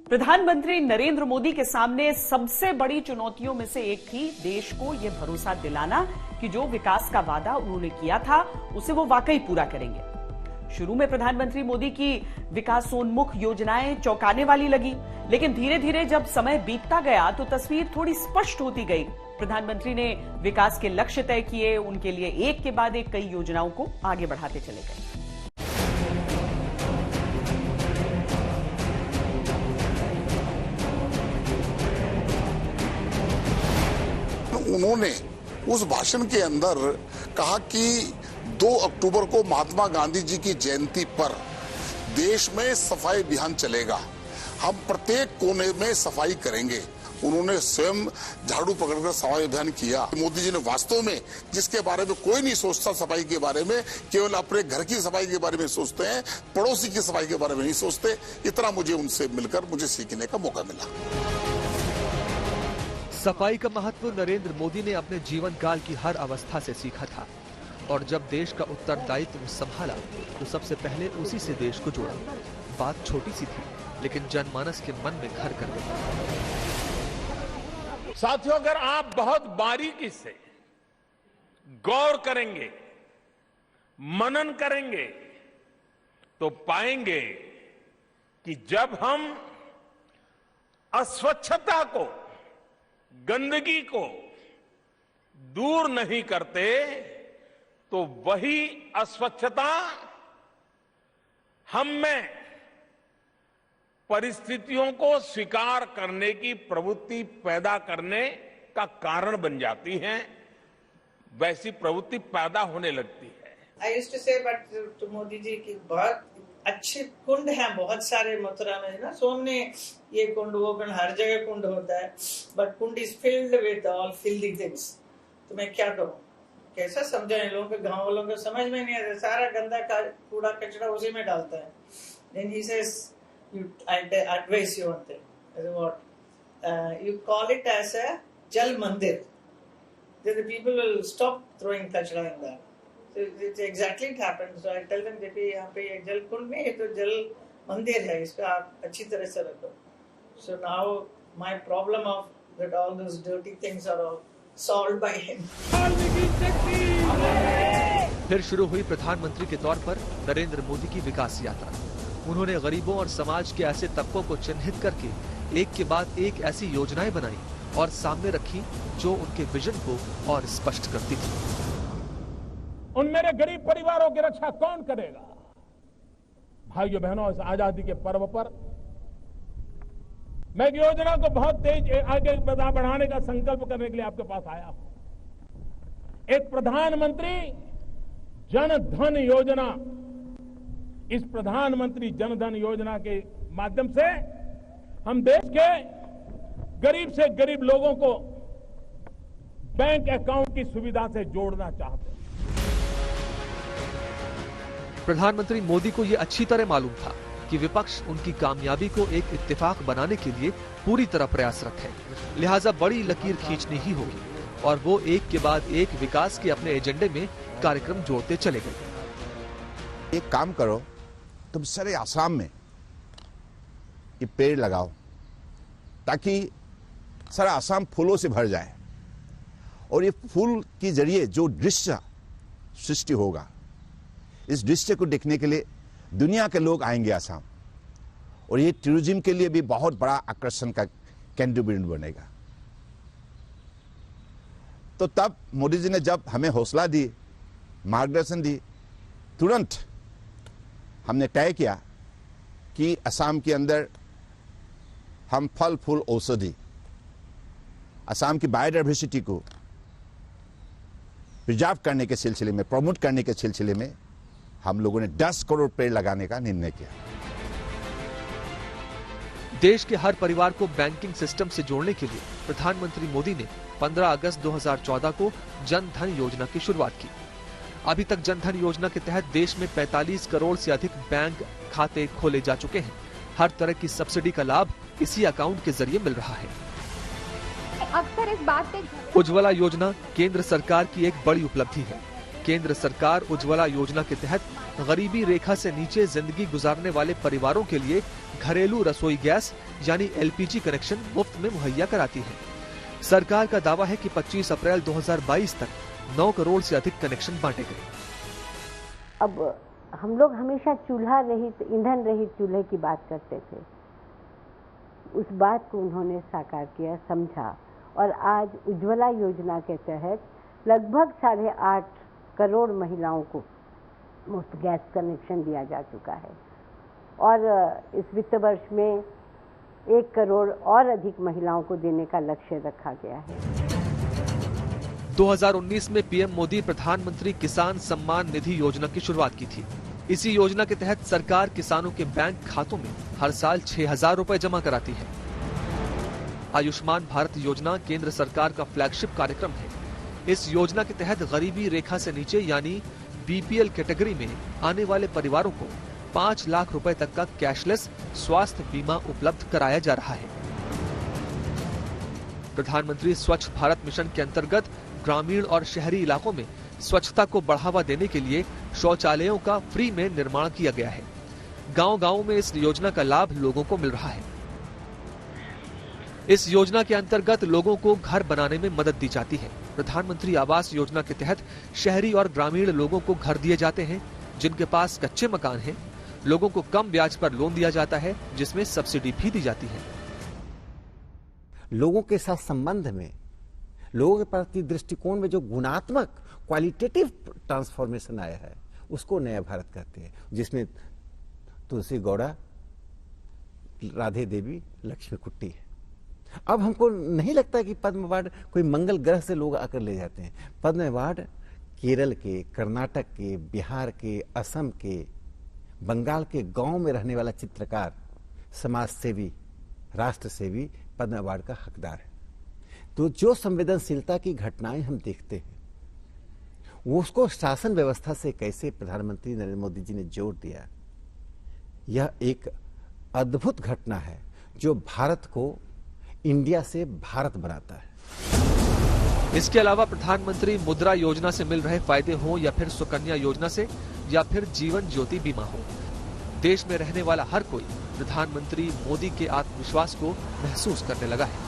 प्रधानमंत्री नरेंद्र मोदी के सामने सबसे बड़ी चुनौतियों में से एक थी देश को यह भरोसा दिलाना कि जो विकास का वादा उन्होंने किया था उसे वो वाकई पूरा करेंगे। शुरू में प्रधानमंत्री मोदी की विकासोन्मुख योजनाएं चौंकाने वाली लगी, लेकिन धीरे धीरे जब समय बीतता गया तो तस्वीर थोड़ी स्पष्ट होती गई। प्रधानमंत्री ने विकास के लक्ष्य तय किए, उनके लिए एक के बाद एक कई योजनाओं को आगे बढ़ाते चले गए। उन्होंने उस भाषण के अंदर कहा कि 2 अक्टूबर को महात्मा गांधी जी की जयंती पर देश में सफाई अभियान चलेगा, हम प्रत्येक कोने में सफाई करेंगे। उन्होंने स्वयं झाड़ू पकड़कर सफाई अभियान किया। मोदी जी ने वास्तव में जिसके बारे में कोई नहीं सोचता सफाई के बारे में, केवल अपने घर की सफाई के बारे में सोचते हैं, पड़ोसी की सफाई के बारे में नहीं सोचते। इतना मुझे उनसे मिलकर मुझे सीखने का मौका मिला। सफाई का महत्व नरेंद्र मोदी ने अपने जीवन काल की हर अवस्था से सीखा था और जब देश का उत्तरदायित्व संभाला तो सबसे पहले उसी से देश को जोड़ा। बात छोटी सी थी लेकिन जनमानस के मन में घर कर गई। साथियों, अगर आप बहुत बारीकी से गौर करेंगे, मनन करेंगे तो पाएंगे कि जब हम अस्वच्छता को, गंदगी को दूर नहीं करते तो वही अस्वच्छता हम में परिस्थितियों को स्वीकार करने की प्रवृत्ति पैदा करने का कारण बन जाती है, वैसी प्रवृत्ति पैदा होने लगती है। आई यूज्ड टू से बट मोदी जी की बहुत अच्छे कुंड हैं, बहुत सारे मथुरा में ना, सोमने ये कुंड वो कुंड, हर जगह कुंड होता है, but Kund is filled with all filthy things. तो मैं क्या कहूँ, कैसा समझाएं लोगों को, गांव वालों को समझ में नहीं आता, सारा गंदा कूड़ा कचरा उसी में डालता है। Then he says, I advise you one thing, you call it as a jal mandir, then the people will stop throwing kachra in that. So it's exactly it happens. So I tell them that यहाँ पे ये जल कुंड में, ये तो जल मंदिर है, इसको आप अच्छी तरह से रखो। So now my problem of that all those dirty things are all solved by him. फिर शुरू हुई प्रधानमंत्री के तौर पर नरेंद्र मोदी की विकास यात्रा। उन्होंने गरीबों और समाज के ऐसे तबकों को चिन्हित करके एक के बाद एक ऐसी योजनाएं बनाई और सामने रखी जो उनके विजन को और स्पष्ट करती थी। उन मेरे गरीब परिवारों की रक्षा कौन करेगा? भाइयों बहनों, इस आजादी के पर्व पर मैं एक योजना को बहुत तेज आगे बढ़ाने का संकल्प करने के लिए आपके पास आया हूं। एक प्रधानमंत्री जन धन योजना। इस प्रधानमंत्री जन धन योजना के माध्यम से हम देश के गरीब से गरीब लोगों को बैंक अकाउंट की सुविधा से जोड़ना चाहते हैं। प्रधानमंत्री मोदी को यह अच्छी तरह मालूम था कि विपक्ष उनकी कामयाबी को एक इत्तेफाक बनाने के लिए पूरी तरह प्रयासरत है, लिहाजा बड़ी लकीर खींचनी ही होगी और वो एक के बाद एक विकास के अपने एजेंडे में कार्यक्रम जोड़ते चले गए। एक काम करो, तुम सारे आसाम में ये पेड़ लगाओ ताकि सारा आसाम फूलों से भर जाए और ये फूल के जरिए जो दृश्य सृष्टि होगा, इस दृश्य को देखने के लिए दुनिया के लोग आएंगे आसाम और ये टूरिज्म के लिए भी बहुत बड़ा आकर्षण का केंद्र बिंदु बनेगा। तो तब मोदी जी ने जब हमें हौसला दी, मार्गदर्शन दी, तुरंत हमने तय किया कि असम के अंदर हम फल फूल औषधि, असम की बायोडायवर्सिटी को प्रिजर्व करने के सिलसिले में, प्रमोट करने के सिलसिले में हम लोगों ने 10 करोड़ पेड़ लगाने का निर्णय किया। देश के हर परिवार को बैंकिंग सिस्टम से जोड़ने के लिए प्रधानमंत्री मोदी ने 15 अगस्त 2014 को जन धन योजना की शुरुआत की। अभी तक जन धन योजना के तहत देश में 45 करोड़ से अधिक बैंक खाते खोले जा चुके हैं। हर तरह की सब्सिडी का लाभ इसी अकाउंट के जरिए मिल रहा है। अक्सर इस बात पे उज्ज्वला योजना केंद्र सरकार की एक बड़ी उपलब्धि है। केंद्र सरकार उज्ज्वला योजना के तहत गरीबी रेखा से नीचे जिंदगी गुजारने वाले परिवारों के लिए घरेलू रसोई गैस यानी एलपीजी कनेक्शन मुफ्त में मुहैया कराती है। सरकार का दावा है कि 25 अप्रैल 2022 तक 9 करोड़ से अधिक कनेक्शन बांटे गए। अब हम लोग हमेशा चूल्हा रहित, ईंधन रहित चूल्हे की बात करते थे। उस बात को उन्होंने साकार किया, समझा, और आज उज्ज्वला योजना के तहत लगभग 8.5 करोड़ महिलाओं को मुफ्त गैस कनेक्शन दिया जा चुका है और इस वित्त वर्ष में 1 करोड़ और अधिक महिलाओं को देने का लक्ष्य रखा गया है। 2019 में पीएम मोदी प्रधानमंत्री किसान सम्मान निधि योजना की शुरुआत की थी। इसी योजना के तहत सरकार किसानों के बैंक खातों में हर साल 6,000 रुपए जमा कराती है। आयुष्मान भारत योजना केंद्र सरकार का फ्लैगशिप कार्यक्रम है। इस योजना के तहत गरीबी रेखा से नीचे यानी बीपीएल कैटेगरी में आने वाले परिवारों को 5 लाख रुपए तक का कैशलेस स्वास्थ्य बीमा उपलब्ध कराया जा रहा है। प्रधानमंत्री स्वच्छ भारत मिशन के अंतर्गत ग्रामीण और शहरी इलाकों में स्वच्छता को बढ़ावा देने के लिए शौचालयों का फ्री में निर्माण किया गया है। गांव-गांव में इस योजना का लाभ लोगों को मिल रहा है। इस योजना के अंतर्गत लोगों को घर बनाने में मदद दी जाती है। प्रधानमंत्री आवास योजना के तहत शहरी और ग्रामीण लोगों को घर दिए जाते हैं। जिनके पास कच्चे मकान हैं, लोगों को कम ब्याज पर लोन दिया जाता है, जिसमें सब्सिडी भी दी जाती है। लोगों के साथ संबंध में, लोगों के प्रति दृष्टिकोण में जो गुणात्मक क्वालिटेटिव ट्रांसफॉर्मेशन आया है, उसको नया भारत कहते हैं, जिसमें तुलसी गौड़ा, राधे देवी, लक्ष्मी कुट्टी है। अब हमको नहीं लगता कि पद्म अवार्ड कोई मंगल ग्रह से लोग आकर ले जाते हैं। पद्म अवार्ड केरल के, कर्नाटक के, बिहार के, असम के, बंगाल के गांव में रहने वाला चित्रकार, समाज सेवी, राष्ट्र सेवी पद्म अवार्ड का हकदार है। तो जो संवेदनशीलता की घटनाएं हम देखते हैं, वो उसको शासन व्यवस्था से कैसे प्रधानमंत्री नरेंद्र मोदी जी ने जोड़ दिया, यह एक अद्भुत घटना है जो भारत को इंडिया से भारत बनाता है। इसके अलावा प्रधानमंत्री मुद्रा योजना से मिल रहे फायदे हो या फिर सुकन्या योजना से या फिर जीवन ज्योति बीमा हो, देश में रहने वाला हर कोई प्रधानमंत्री मोदी के आत्मविश्वास को महसूस करने लगा है।